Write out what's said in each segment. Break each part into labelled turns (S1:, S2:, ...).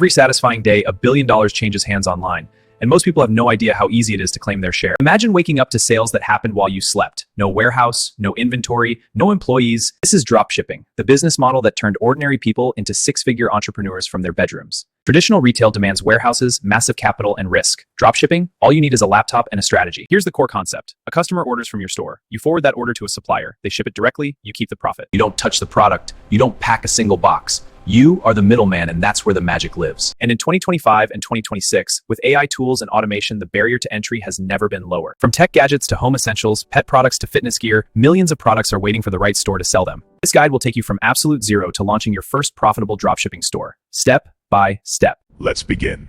S1: Every satisfying day, $1 billion changes hands online, and most people have no idea how easy it is to claim their share. Imagine waking up to sales that happened while you slept. No warehouse, no inventory, no employees. This is dropshipping, the business model that turned ordinary people into six-figure entrepreneurs from their bedrooms. Traditional retail demands warehouses, massive capital, and risk. Dropshipping, all you need is a laptop and a strategy. Here's the core concept. A customer orders from your store. You forward that order to a supplier. They ship it directly. You keep the profit. You don't touch the product. You don't pack a single box. You are the middleman, and that's where the magic lives. And in 2025 and 2026, with AI tools and automation, the barrier to entry has never been lower. From tech gadgets to home essentials, pet products to fitness gear, millions of products are waiting for the right store to sell them. This guide will take you from absolute zero to launching your first profitable dropshipping store, step by step.
S2: Let's begin.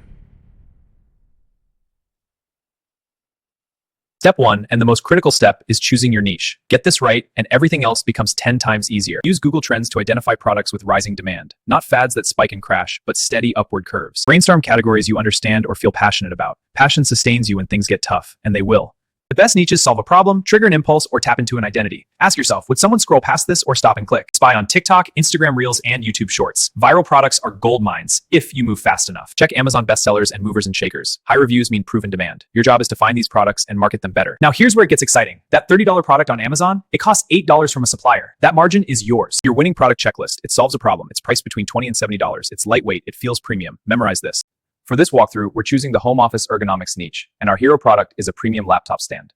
S1: Step 1, and the most critical step, is choosing your niche. Get this right, and everything else becomes 10 times easier. Use Google Trends to identify products with rising demand. Not fads that spike and crash, but steady upward curves. Brainstorm categories you understand or feel passionate about. Passion sustains you when things get tough, and they will. The best niches solve a problem, trigger an impulse, or tap into an identity. Ask yourself, would someone scroll past this or stop and click? Spy on TikTok, Instagram Reels, and YouTube Shorts. Viral products are gold mines if you move fast enough. Check Amazon bestsellers and movers and shakers. High reviews mean proven demand. Your job is to find these products and market them better. Now here's where it gets exciting. That $30 product on Amazon, it costs $8 from a supplier. That margin is yours. Your winning product checklist. It solves a problem. It's priced between $20 and $70. It's lightweight. It feels premium. Memorize this. For this walkthrough, we're choosing the home office ergonomics niche, and our hero product is a premium laptop stand.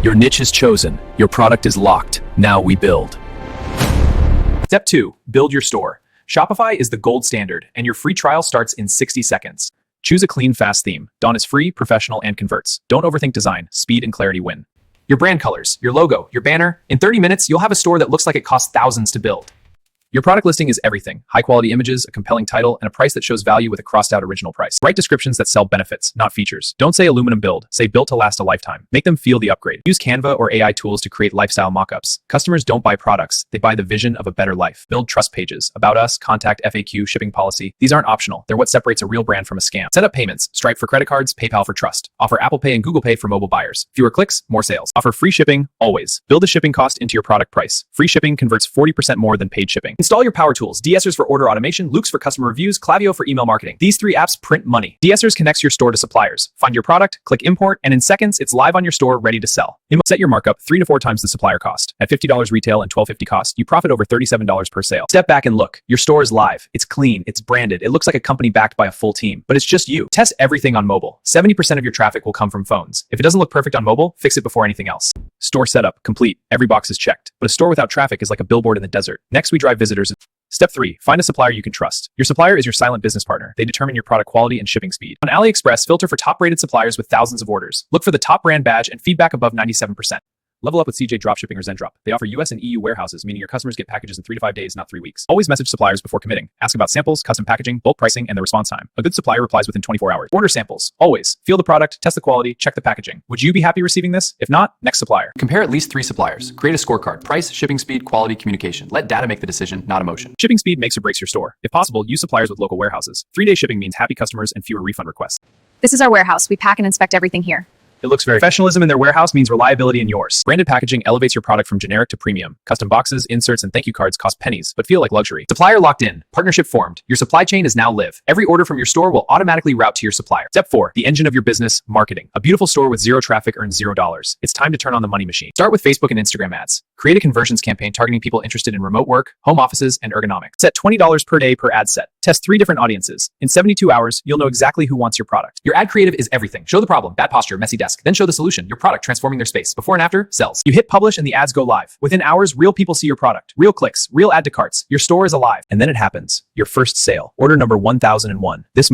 S1: Your niche is chosen. Your product is locked. Now we build. Step 2, build your store. Shopify is the gold standard, and your free trial starts in 60 seconds. Choose a clean, fast theme. Dawn is free, professional, and converts. Don't overthink design. Speed and clarity win. Your brand colors, your logo, your banner. In 30 minutes, you'll have a store that looks like it costs thousands to build. Your product listing is everything. High-quality images, a compelling title, and a price that shows value with a crossed-out original price. Write descriptions that sell benefits, not features. Don't say aluminum build. Say built to last a lifetime. Make them feel the upgrade. Use Canva or AI tools to create lifestyle mockups. Customers don't buy products. They buy the vision of a better life. Build trust pages. About us, contact, FAQ, shipping policy. These aren't optional. They're what separates a real brand from a scam. Set up payments. Stripe for credit cards, PayPal for trust. Offer Apple Pay and Google Pay for mobile buyers. Fewer clicks, more sales. Offer free shipping, always. Build the shipping cost into your product price. Free shipping converts 40% more than paid shipping. Install your power tools. DSers for order automation, Loox for customer reviews, Klaviyo for email marketing. These 3 apps print money. DSers connects your store to suppliers. Find your product, click import, and in seconds, it's live on your store, ready to sell. Set your markup 3 to 4 times the supplier cost. At $50 retail and $12.50 cost, you profit over $37 per sale. Step back and look. Your store is live. It's clean. It's branded. It looks like a company backed by a full team, but it's just you. Test everything on mobile. 70% of your traffic will come from phones. If it doesn't look perfect on mobile, fix it before anything else. Store setup, complete. Every box is checked. But a store without traffic is like a billboard in the desert. Next, we drive visitors. Step 3, find a supplier you can trust. Your supplier is your silent business partner. They determine your product quality and shipping speed. On AliExpress, filter for top-rated suppliers with thousands of orders. Look for the top brand badge and feedback above 97%. Level up with CJ Dropshipping or Zendrop. They offer US and EU warehouses, meaning your customers get packages in 3 to 5 days, not 3 weeks. Always message suppliers before committing. Ask about samples, custom packaging, bulk pricing, and the response time. A good supplier replies within 24 hours. Order samples. Always. Feel the product, test the quality, check the packaging. Would you be happy receiving this? If not, next supplier. Compare at least 3 suppliers. Create a scorecard. Price, shipping speed, quality, communication. Let data make the decision, not emotion. Shipping speed makes or breaks your store. If possible, use suppliers with local warehouses. 3-day shipping means happy customers and fewer refund requests.
S3: This is our warehouse. We pack and inspect everything here.
S1: It looks very professionalism in their warehouse means reliability in yours. Branded packaging elevates your product from generic to premium. Custom boxes, inserts, and thank you cards cost pennies, but feel like luxury. Supplier locked in. Partnership formed. Your supply chain is now live. Every order from your store will automatically route to your supplier. Step 4, the engine of your business, marketing. A beautiful store with zero traffic earns $0. It's time to turn on the money machine. Start with Facebook and Instagram ads. Create a conversions campaign targeting people interested in remote work, home offices, and ergonomics. Set $20 per day per ad set. Test 3 different audiences. In 72 hours, you'll know exactly who wants your product. Your ad creative is everything. Show the problem, bad posture, messy desk, then show the solution. Your product transforming their space. Before and after, sells. You hit publish and the ads go live. Within hours, real people see your product. Real clicks, real add to carts. Your store is alive. And then it happens. Your first sale. Order number 1001. This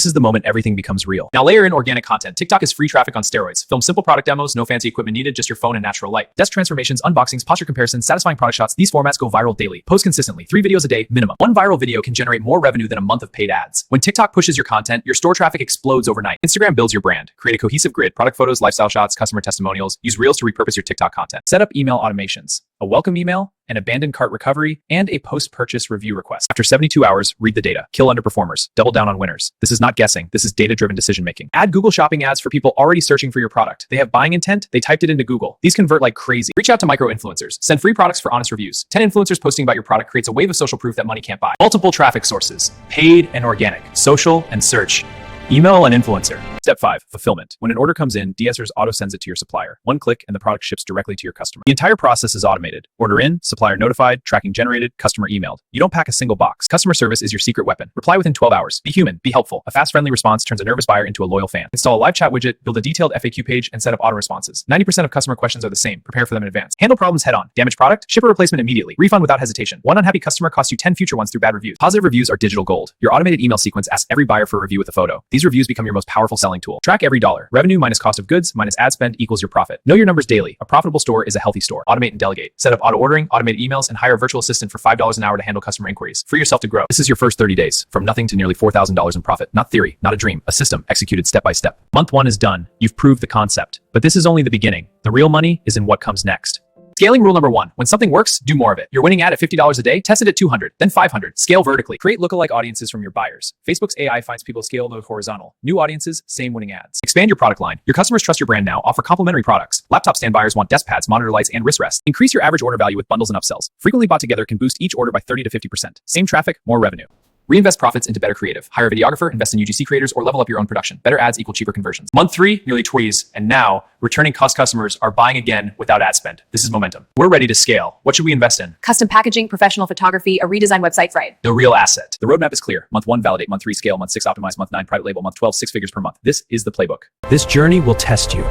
S1: is the moment everything becomes real. Now layer in organic content. TikTok is free traffic on steroids. Film simple product demos, no fancy equipment needed, just your phone and natural light. Desk transformations, unboxings, posture comparisons, satisfying product shots. These formats go viral daily. Post consistently. 3 videos a day, minimum. 1 viral video can generate more revenue than a month of paid ads. When TikTok pushes your content, your store traffic explodes overnight. Instagram builds your brand. Create a cohesive grid, product photos, lifestyle shots, customer testimonials. Use Reels to repurpose your TikTok content. Set up email automations. A welcome email, an abandoned cart recovery, and a post-purchase review request. After 72 hours, read the data. Kill underperformers. Double down on winners. This is not guessing. This is data-driven decision-making. Add Google Shopping ads for people already searching for your product. They have buying intent. They typed it into Google. These convert like crazy. Reach out to micro-influencers. Send free products for honest reviews. 10 influencers posting about your product creates a wave of social proof that money can't buy. Multiple traffic sources. Paid and organic. Social and search. Email an influencer. Step 5, fulfillment. When an order comes in, DSers auto sends it to your supplier. One click and the product ships directly to your customer. The entire process is automated. Order in, supplier notified, tracking generated, customer emailed. You don't pack a single box. Customer service is your secret weapon. Reply within 12 hours. Be human. Be helpful. A fast, friendly response turns a nervous buyer into a loyal fan. Install a live chat widget, build a detailed FAQ page, and set up auto responses. 90% of customer questions are the same. Prepare for them in advance. Handle problems head on. Damaged product? Ship a replacement immediately. Refund without hesitation. One unhappy customer costs you 10 future ones through bad reviews. Positive reviews are digital gold. Your automated email sequence asks every buyer for a review with a photo. These reviews become your most powerful selling tool. Track every dollar. Revenue minus cost of goods minus ad spend equals your profit. Know your numbers daily. A profitable store is a healthy store. Automate and delegate. Set up auto ordering, automated emails, and hire a virtual assistant for $5 an hour to handle customer inquiries. Free yourself to grow. This is your first 30 days. From nothing to nearly $4,000 in profit. Not theory, not a dream. A system executed step by step. Month 1 is done. You've proved the concept. But this is only the beginning. The real money is in what comes next. Scaling rule number 1. When something works, do more of it. Your winning ad at $50 a day, test it at 200, then 500. Scale vertically. Create lookalike audiences from your buyers. Facebook's AI finds people scale to horizontal. New audiences, same winning ads. Expand your product line. Your customers trust your brand now. Offer complimentary products. Laptop stand buyers want desk pads, monitor lights, and wrist rest. Increase your average order value with bundles and upsells. Frequently bought together can boost each order by 30 to 50%. Same traffic, more revenue. Reinvest profits into better creative. Hire a videographer, invest in UGC creators, or level up your own production. Better ads equal cheaper conversions. Month 3, nearly twice, and now returning cost customers are buying again without ad spend. This is momentum. We're ready to scale. What should we invest in?
S3: Custom packaging, professional photography, a redesigned website, right?
S1: The real asset. The roadmap is clear. Month 1, validate. Month 3, scale. Month 6, optimize. Month 9, private label. Month 12, 6 figures per month. This is the playbook.
S2: This journey will test you,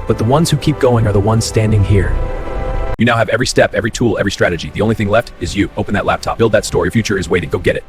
S2: but the ones who keep going are the ones standing here.
S1: You now have every step, every tool, every strategy. The only thing left is you. Open that laptop. Build that store. Your future is waiting. Go get it.